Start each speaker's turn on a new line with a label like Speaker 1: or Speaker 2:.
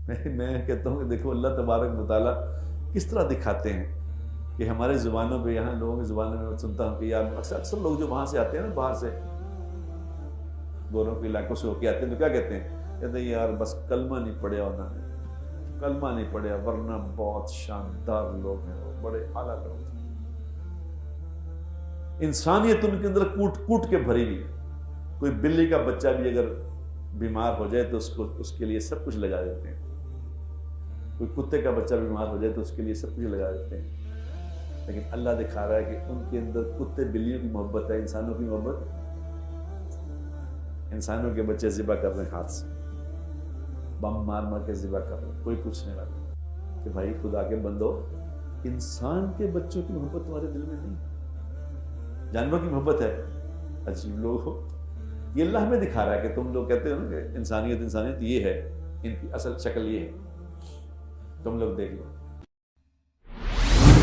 Speaker 1: میں کہتا ہوں کہ دیکھو اللہ تبارک و تعالیٰ کس طرح دکھاتے ہیں کہ ہمارے زبانوں پہ، یہاں لوگوں کی زبانوں میں سنتا ہوں کہ یار اکثر لوگ جو وہاں سے آتے ہیں نا، باہر سے، گوروں کے علاقوں سے ہو کے آتے ہیں، تو کیا کہتے ہیں یار بس کلمہ نہیں پڑھیا انہوں نے، کلمہ نہیں پڑھیا، ورنہ بہت شاندار لوگ ہیں، وہ بڑے اعلیٰ لوگ ہیں، انسانیت ان کے اندر کوٹ کوٹ کے بھری ہوئی ہے۔ کوئی بلی کا بچہ بھی اگر بیمار ہو جائے تو اس کے لیے سب کچھ لگا دیتے ہیں، کوئی کتے کا بچہ بیمار ہو جائے تو اس کے لیے سب کچھ لگا دیتے ہیں، لیکن اللہ دکھا رہا ہے کہ ان کے اندر کتے بلیوں کی محبت ہے، انسانوں کی محبت۔ انسانوں کے بچے ذبح کر رہے ہیں ہاتھ سے، بم مار مار کے ذبح کر رہے ہیں، کوئی پوچھنے والا کہ بھائی خدا کے بندو، انسان کے بچوں کی محبت تمہارے دل میں نہیں، جانور کی محبت ہے۔ عجیب لوگ ہو، یہ اللہ ہمیں دکھا رہا ہے کہ تم لوگ کہتے ہو نا کہ انسانیت یہ ہے، ان کی اصل شکل یہ ہے، تم لوگ دیکھ لو۔